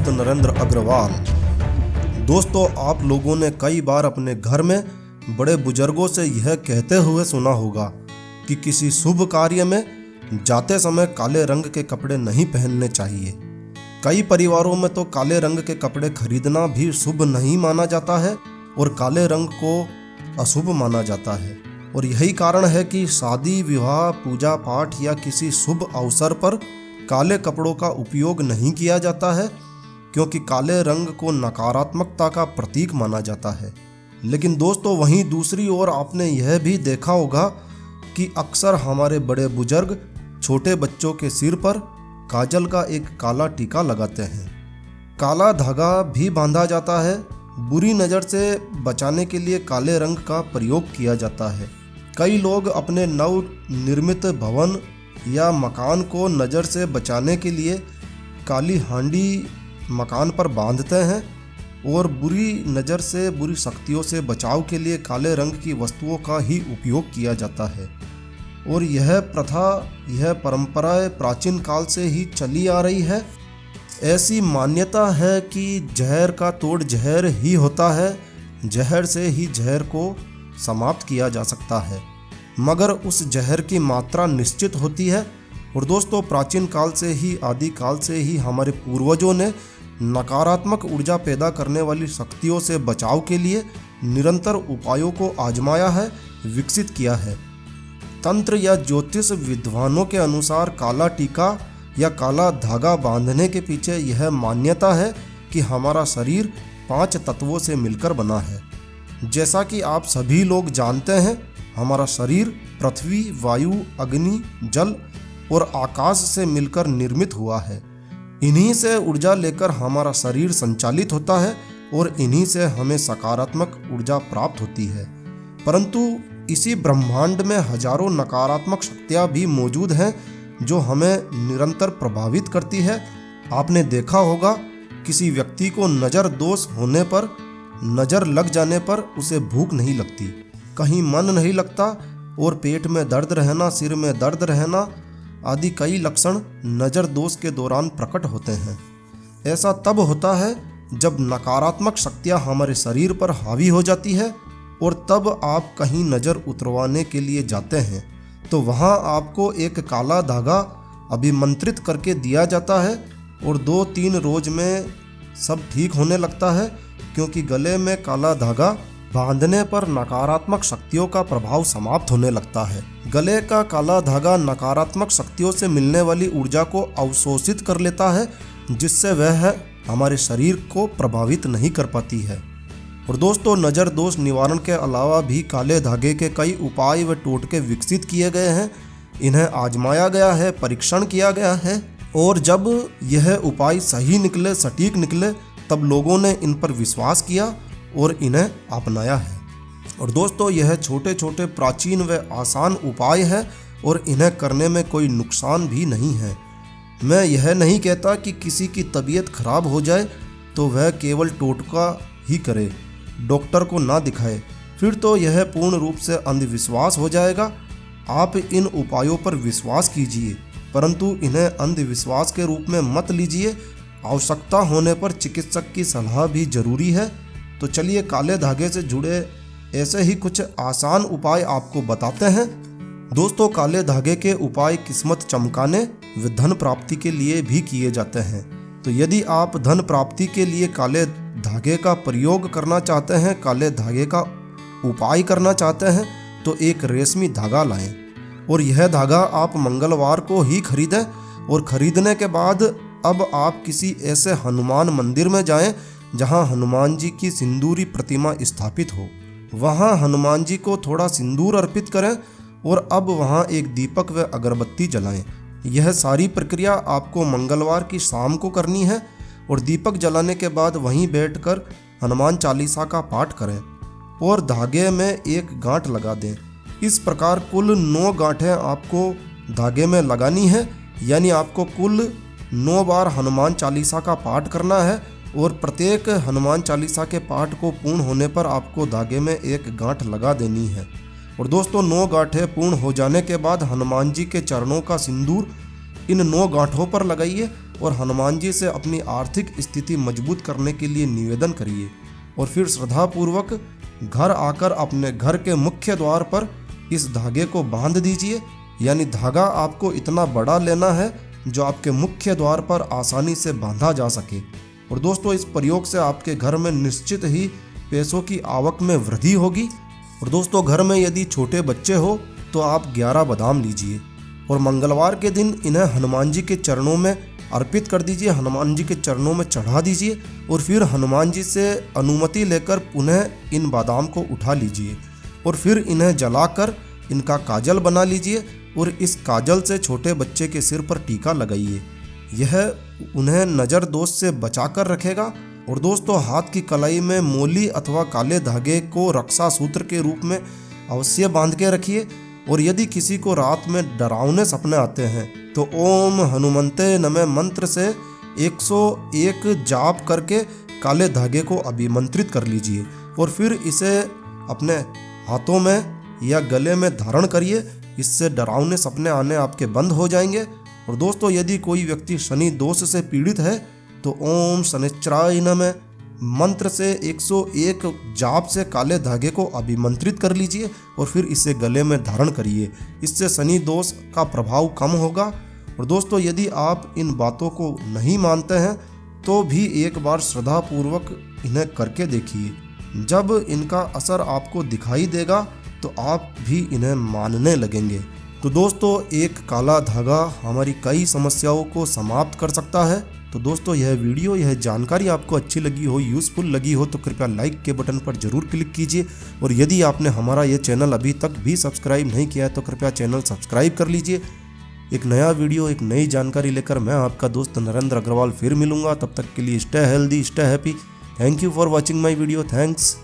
संत नरेंद्र अग्रवाल। दोस्तों, आप लोगों ने कई बार अपने घर में बड़े बुजुर्गों से यह कहते हुए सुना होगा कि किसी शुभ कार्य में जाते समय काले रंग के कपड़े नहीं पहनने चाहिए। कई परिवारों में तो काले रंग के कपड़े खरीदना भी शुभ नहीं माना जाता है और काले रंग को अशुभ माना जाता है। और यही कारण है कि शादी, विवाह, पूजा पाठ या किसी शुभ अवसर पर काले कपड़ों का उपयोग नहीं किया जाता है, क्योंकि काले रंग को नकारात्मकता का प्रतीक माना जाता है। लेकिन दोस्तों, वहीं दूसरी ओर आपने यह भी देखा होगा कि अक्सर हमारे बड़े बुजुर्ग छोटे बच्चों के सिर पर काजल का एक काला टीका लगाते हैं। काला धागा भी बांधा जाता है। बुरी नज़र से बचाने के लिए काले रंग का प्रयोग किया जाता है। कई लोग अपने नव निर्मित भवन या मकान को नज़र से बचाने के लिए काली हांडी मकान पर बांधते हैं और बुरी नज़र से, बुरी शक्तियों से बचाव के लिए काले रंग की वस्तुओं का ही उपयोग किया जाता है। और यह प्रथा, यह परंपरा प्राचीन काल से ही चली आ रही है। ऐसी मान्यता है कि जहर का तोड़ जहर ही होता है, जहर से ही जहर को समाप्त किया जा सकता है, मगर उस जहर की मात्रा निश्चित होती है। और दोस्तों, प्राचीन काल से ही, आदि काल से ही हमारे पूर्वजों ने नकारात्मक ऊर्जा पैदा करने वाली शक्तियों से बचाव के लिए निरंतर उपायों को आजमाया है, विकसित किया है। तंत्र या ज्योतिष विद्वानों के अनुसार काला टीका या काला धागा बांधने के पीछे यह मान्यता है कि हमारा शरीर 5 तत्वों से मिलकर बना है। जैसा कि आप सभी लोग जानते हैं, हमारा शरीर पृथ्वी, वायु, अग्नि, जल और आकाश से मिलकर निर्मित हुआ है। इन्हीं से ऊर्जा लेकर हमारा शरीर संचालित होता है और इन्हीं से हमें सकारात्मक ऊर्जा प्राप्त होती है। परंतु इसी ब्रह्मांड में हजारों नकारात्मक शक्तियाँ भी मौजूद हैं जो हमें निरंतर प्रभावित करती है। आपने देखा होगा, किसी व्यक्ति को नज़र दोष होने पर, नज़र लग जाने पर उसे भूख नहीं लगती, कहीं मन नहीं लगता और पेट में दर्द रहना, सिर में दर्द रहना आदि कई लक्षण नज़र दोष के दौरान प्रकट होते हैं। ऐसा तब होता है जब नकारात्मक शक्तियाँ हमारे शरीर पर हावी हो जाती है और तब आप कहीं नज़र उतरवाने के लिए जाते हैं तो वहाँ आपको एक काला धागा अभिमंत्रित करके दिया जाता है और 2-3 रोज में सब ठीक होने लगता है, क्योंकि गले में काला धागा बांधने पर नकारात्मक शक्तियों का प्रभाव समाप्त होने लगता है। गले का काला धागा नकारात्मक शक्तियों से मिलने वाली ऊर्जा को अवशोषित कर लेता है, जिससे वह हमारे शरीर को प्रभावित नहीं कर पाती है। और दोस्तों, नज़र दोष निवारण के अलावा भी काले धागे के कई उपाय व टोटके विकसित किए गए हैं। इन्हें आजमाया गया है, परीक्षण किया गया है और जब यह उपाय सही निकले, सटीक निकले, तब लोगों ने इन पर विश्वास किया और इन्हें अपनाया है। और दोस्तों, यह छोटे छोटे प्राचीन व आसान उपाय है और इन्हें करने में कोई नुकसान भी नहीं है। मैं यह नहीं कहता कि किसी की तबीयत खराब हो जाए तो वह केवल टोटका ही करे, डॉक्टर को ना दिखाए, फिर तो यह पूर्ण रूप से अंधविश्वास हो जाएगा। आप इन उपायों पर विश्वास कीजिए, परंतु इन्हें अंधविश्वास के रूप में मत लीजिए। आवश्यकता होने पर चिकित्सक की सलाह भी जरूरी है। तो चलिए, काले धागे से जुड़े ऐसे ही कुछ आसान उपाय आपको बताते हैं। दोस्तों, काले धागे के उपाय किस्मत चमकाने व धन प्राप्ति के लिए भी किए जाते हैं। तो यदि आप धन प्राप्ति के लिए काले धागे का प्रयोग करना चाहते हैं, काले धागे का उपाय करना चाहते हैं, तो एक रेशमी धागा लाएं और यह धागा आप मंगलवार को ही खरीदें। और खरीदने के बाद अब आप किसी ऐसे हनुमान मंदिर में जाएं जहां हनुमान जी की सिंदूरी प्रतिमा स्थापित हो। वहां हनुमान जी को थोड़ा सिंदूर अर्पित करें और अब वहां एक दीपक व अगरबत्ती जलाएं। यह सारी प्रक्रिया आपको मंगलवार की शाम को करनी है और दीपक जलाने के बाद वहीं बैठकर हनुमान चालीसा का पाठ करें और धागे में एक गांठ लगा दें। इस प्रकार कुल 9 गांठें आपको धागे में लगानी है, यानी आपको कुल 9 बार हनुमान चालीसा का पाठ करना है और प्रत्येक हनुमान चालीसा के पाठ को पूर्ण होने पर आपको धागे में एक गांठ लगा देनी है। और दोस्तों 9 गांठें पूर्ण हो जाने के बाद हनुमान जी के चरणों का सिंदूर इन 9 गांठों पर लगाइए और हनुमान जी से अपनी आर्थिक स्थिति मजबूत करने के लिए निवेदन करिए और फिर श्रद्धापूर्वक घर आकर अपने घर के मुख्य द्वार पर इस धागे को बांध दीजिए। यानी धागा आपको इतना बड़ा लेना है जो आपके मुख्य द्वार पर आसानी से बांधा जा सके। और दोस्तों, इस प्रयोग से आपके घर में निश्चित ही पैसों की आवक में वृद्धि होगी। और दोस्तों, घर में यदि छोटे बच्चे हो तो आप 11 बादाम लीजिए और मंगलवार के दिन इन्हें हनुमान जी के चरणों में अर्पित कर दीजिए, हनुमान जी के चरणों में चढ़ा दीजिए और फिर हनुमान जी से अनुमति लेकर पुनः इन बादाम को उठा लीजिए और फिर इन्हें जलाकर इनका काजल बना लीजिए और इस काजल से छोटे बच्चे के सिर पर टीका लगाइए। यह उन्हें नज़र दोष से बचाकर रखेगा। और दोस्तों, हाथ की कलाई में मोली अथवा काले धागे को रक्षा सूत्र के रूप में अवश्य बांध के रखिए। और यदि किसी को रात में डरावने सपने आते हैं तो ओम हनुमंते नमः मंत्र से 101 जाप करके काले धागे को अभिमंत्रित कर लीजिए और फिर इसे अपने हाथों में या गले में धारण करिए। इससे डरावने सपने आने आपके बंद हो जाएंगे। और दोस्तों, यदि कोई व्यक्ति शनि दोष से पीड़ित है तो ओम शनिश्चराय नमः मंत्र से 101 जाप से काले धागे को अभिमंत्रित कर लीजिए और फिर इसे गले में धारण करिए। इससे शनि दोष का प्रभाव कम होगा। और दोस्तों, यदि आप इन बातों को नहीं मानते हैं तो भी एक बार श्रद्धापूर्वक इन्हें करके देखिए। जब इनका असर आपको दिखाई देगा तो आप भी इन्हें मानने लगेंगे। तो दोस्तों, एक काला धागा हमारी कई समस्याओं को समाप्त कर सकता है। तो दोस्तों, यह वीडियो, यह जानकारी आपको अच्छी लगी हो, यूज़फुल लगी हो तो कृपया लाइक के बटन पर जरूर क्लिक कीजिए। और यदि आपने हमारा यह चैनल अभी तक भी सब्सक्राइब नहीं किया है तो कृपया चैनल सब्सक्राइब कर लीजिए। एक नया वीडियो, एक नई जानकारी लेकर मैं आपका दोस्त नरेंद्र अग्रवाल फिर मिलूंगा। तब तक के लिए stay healthy, stay happy. Thank you for watching my video. Thanks.